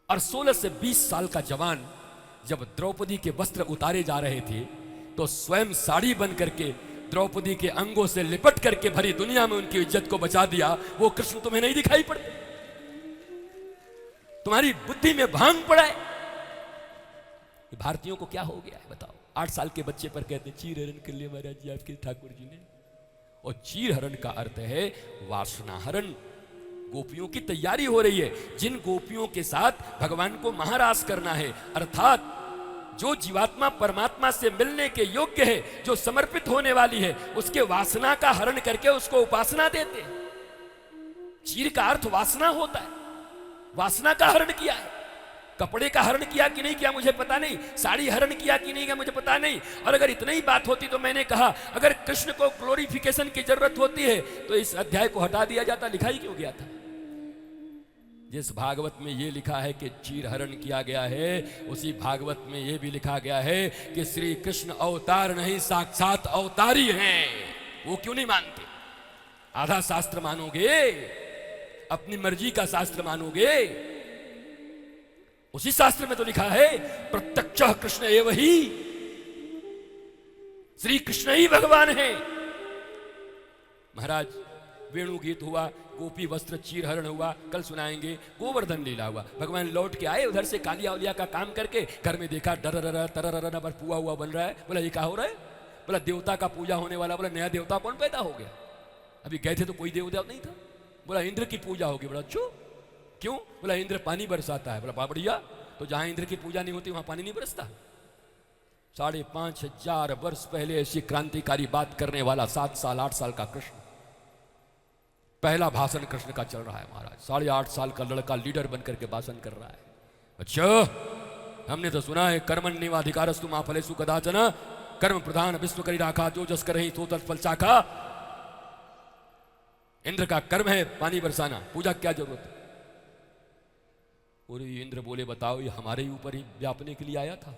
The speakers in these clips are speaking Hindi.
और 16 से 20 साल का जवान जब द्रौपदी के वस्त्र उतारे जा रहे थे तो स्वयं साड़ी बन करके द्रौपदी के अंगों से लिपट करके भरी दुनिया में उनकी इज्जत को बचा दिया। वो कृष्ण तुम्हें नहीं दिखाई पड़ते? तुम्हारी बुद्धि में भांग पड़ा है। भारतीयों को क्या हो गया है बताओ? 8 साल के बच्चे पर कहते हैं चीर हरण कर लिया महाराज जी आपके ठाकुर जी ने। और चीर हरण का अर्थ है वासना हरण। गोपियों की तैयारी हो रही है। जिन गोपियों के साथ भगवान को महारास करना है, अर्थात जो जीवात्मा परमात्मा से मिलने के योग्य है, जो समर्पित होने वाली है, उसके वासना का हरण करके उसको उपासना देते हैं। चीर का अर्थ वासना होता है। वासना का हरण किया है। कपड़े का हरण किया कि नहीं किया मुझे पता नहीं, साड़ी हरण किया कि नहीं किया मुझे पता नहीं। और अगर इतनी ही बात होती तो मैंने कहा अगर कृष्ण को ग्लोरिफिकेशन की जरूरत होती है तो इस अध्याय को हटा दिया जाता, लिखा ही क्यों गया था? जिस भागवत में ये लिखा है कि चीर हरण किया गया है, उसी भागवत में ये भी लिखा गया है कि श्री कृष्ण अवतार नहीं साक्षात अवतारी हैं। वो क्यों नहीं मानते? आधा शास्त्र मानोगे, अपनी मर्जी का शास्त्र मानोगे। उसी शास्त्र में तो लिखा है प्रत्यक्ष कृष्ण एव ही, श्री कृष्ण ही भगवान है। महाराज वेणु गीत हुआ, गोपी वस्त्र चीर हरण हुआ, कल सुनाएंगे गोवर्धन लीला हुआ। भगवान लौट के आए उधर से कालिया उलिया का काम करके, घर में देखा डर पर पुआ हुआ बन रहा है। बोला ये क्या हो रहा है? बोला देवता का पूजा होने वाला। बोला नया देवता कौन पैदा हो गया? अभी गए थे तो कोई देवता नहीं था। बोला इंद्र की पूजा होगी। बोला अच्छो क्यों? बोला इंद्र पानी बरसाता है। बोला बढ़िया, तो जहां इंद्र की पूजा नहीं होती वहां पानी नहीं बरसता। 5,500 वर्ष पहले ऐसी क्रांतिकारी बात करने वाला 7 साल 8 साल का कृष्ण, पहला भाषण कृष्ण का चल रहा है महाराज। 8.5 साल का लड़का लीडर बनकर के भाषण कर रहा है। अच्छा हमने तो सुना है कर्मण्येवाधिकारस्तु मा फलेषु कदाचन, कर्म प्रधान विश्व करी राखा, जो जस करहि सो तत् फल चाखा। इंद्र का कर्म है पानी बरसाना, पूजा क्या जरूरत है? और इंद्र बोले बताओ ये हमारे ही ऊपर ही व्यापने के लिए आया था।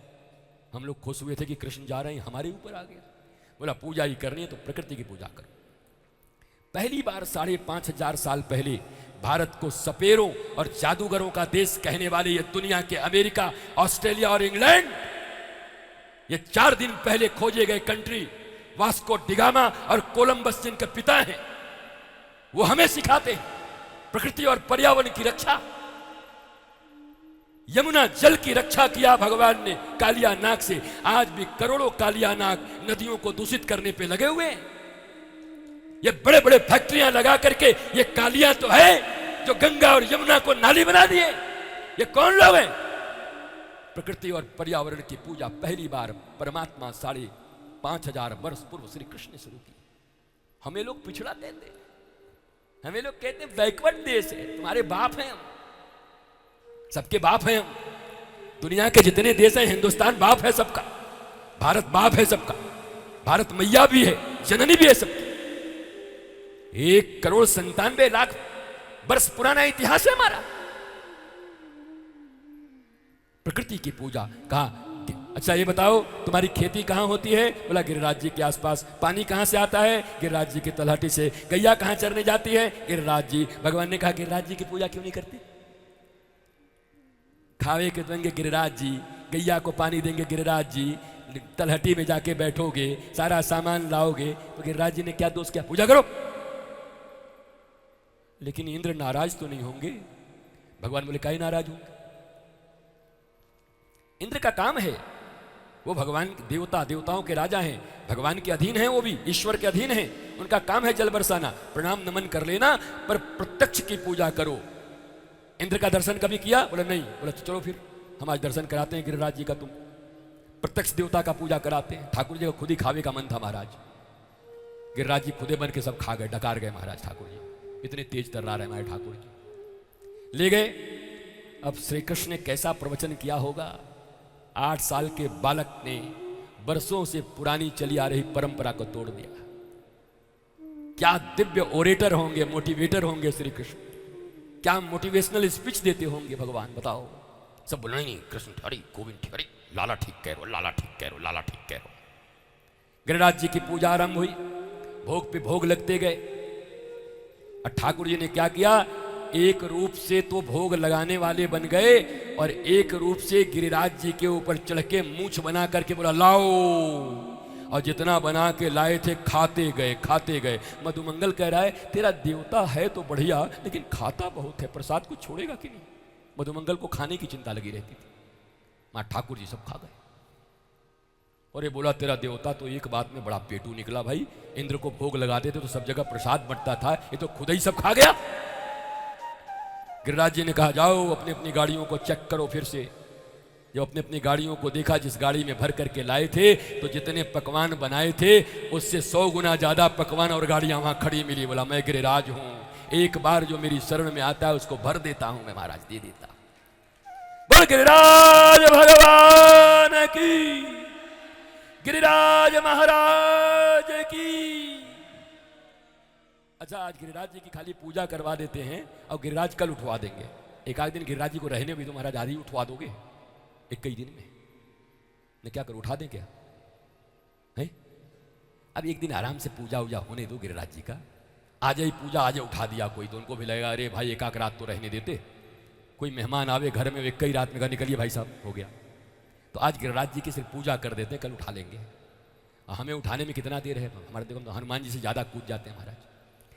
हम लोग खुश हुए थे कि कृष्ण जा रहे हैं, हमारे ऊपर आ गया। बोला पूजा ही करनी है तो प्रकृति की पूजा करो। पहली बार 5,500 साल पहले भारत को सपेरों और जादूगरों का देश कहने वाले ये दुनिया के अमेरिका, ऑस्ट्रेलिया और इंग्लैंड, ये 4 दिन पहले खोजे गए कंट्री वास्को डिगामा और कोलंबस जिनके पिता हैं, वो हमें सिखाते हैं प्रकृति और पर्यावरण की रक्षा। यमुना जल की रक्षा किया भगवान ने कालिया नाग से। आज भी करोड़ों कालिया नाग नदियों को दूषित करने पे लगे हुए हैं। ये बड़े बड़े फैक्ट्रियां लगा करके ये कालिया तो है जो गंगा और यमुना को नाली बना दिए। ये कौन लोग हैं? प्रकृति और पर्यावरण की पूजा पहली बार परमात्मा 5,500 वर्ष पूर्व श्री कृष्ण ने शुरू की। हमें लोग पिछड़ा कहते हैं, हमें लोग कहते हैं बैकवर्ड देश है। तुम्हारे बाप हैं हम, सबके बाप हैं हम। दुनिया के जितने देश हैं हिंदुस्तान बाप है सबका, भारत बाप है सबका, भारत मैया भी है, जननी भी है सबकी। 1,97,00,000 वर्ष पुराना इतिहास है हमारा। प्रकृति की पूजा कहा। अच्छा ये बताओ तुम्हारी खेती कहां होती है? बोला गिरिराज जी के आसपास। पानी कहां से आता है? गिरिराज जी की तलहटी से। गैया कहां चरने जाती है? गिरिराज जी। भगवान ने कहा गिरिराज जी की पूजा क्यों नहीं करती? खावे के देंगे गिरिराज जी, गैया को पानी देंगे गिरिराज जी, तलहटी में जाके बैठोगे, सारा सामान लाओगे तो गिरिराज जी ने क्या दोष किया? पूजा करो। लेकिन इंद्र नाराज तो नहीं होंगे? भगवान बोले काहे नाराज होंगे? इंद्र का काम है, वो भगवान देवताओं के राजा हैं, भगवान के अधीन हैं, वो भी ईश्वर के अधीन हैं। उनका काम है जल बरसाना, प्रणाम नमन कर लेना, पर प्रत्यक्ष की पूजा करो। इंद्र का दर्शन कभी किया? बोला नहीं। बोला चलो फिर हम आज दर्शन कराते हैं गिरिराज जी का। तुम प्रत्यक्ष देवता का पूजा कराते हैं। ठाकुर जी को खुद ही खावे का मन था महाराज। गिरिराज जी खुदे बन के सब खा गए, डकार गए महाराज ठाकुर जी। इतने तेज तर्रा रहे हमारे ठाकुर जी, ले गए। अब श्री कृष्ण ने कैसा प्रवचन किया होगा? 8 साल के बालक ने बरसों से पुरानी चली आ रही परंपरा को तोड़ दिया। क्या दिव्य ओरेटर होंगे, मोटिवेटर होंगे श्री कृष्ण। क्या मोटिवेशनल स्पीच देते होंगे भगवान, बताओ। सब बोल नहीं कृष्ण ठहरी, गोविंद ठहरी, लाला ठीक कह रहे हो, लाला ठीक कह रहे हो, लाला ठीक कह रहे हो। गिरिराज जी की पूजा आरंभ हुई, भोग पे भोग लगते गए। और ठाकुर जी ने क्या किया? एक रूप से तो भोग लगाने वाले बन गए और एक रूप से गिरिराज जी के ऊपर चढ़ के मूंछ बना करके बोला लाओ, और जितना बना के लाए थे खाते गए खाते गए। मधुमंगल कह रहा है तेरा देवता है तो बढ़िया, लेकिन खाता बहुत है, प्रसाद को छोड़ेगा कि नहीं। मधुमंगल को खाने की चिंता लगी रहती थी। माँ ठाकुर जी सब खा गए। और ये बोला तेरा देवता तो एक बात में बड़ा पेटू निकला भाई, इंद्र को भोग लगाते थे तो सब जगह प्रसाद बंटता था, ये तो खुद ही सब खा गया। गिरिराज जी ने कहा जाओ अपनी अपनी गाड़ियों को चेक करो फिर से। जब अपनी अपनी गाड़ियों को देखा, जिस गाड़ी में भर करके लाए थे, तो जितने पकवान बनाए थे उससे 100 गुना ज्यादा पकवान और गाड़ियां वहां खड़ी मिली। बोला मैं गिरिराज हूं, एक बार जो मेरी शरण में आता है उसको भर देता हूं मैं, महाराज दे देता। बोल गिरिराज भगवान की, गिरिराज महाराज की। अच्छा आज गिरिराज जी की खाली पूजा करवा देते हैं और गिरिराज कल उठवा देंगे। एक आध दिन गिरिराज जी को रहने भी तो महाराज आज ही उठवा दोगे एक कई दिन में। मैं क्या करूं, उठा दें क्या है? अब एक दिन आराम से पूजा वूजा होने दो गिरिराज जी का। आज ही पूजा आज उठा दिया कोई तो उनको भी लगेगा अरे भाई एक रात तो रहने देते। कोई मेहमान आवे घर में, एक कई रात में निकलिए भाई साहब हो गया। तो आज गिरिराज जी की सिर्फ पूजा कर देते, कल उठा लेंगे। हमें उठाने में कितना देर है, हमारे देखो तो हनुमान जी से ज़्यादा कूद जाते हैं महाराज।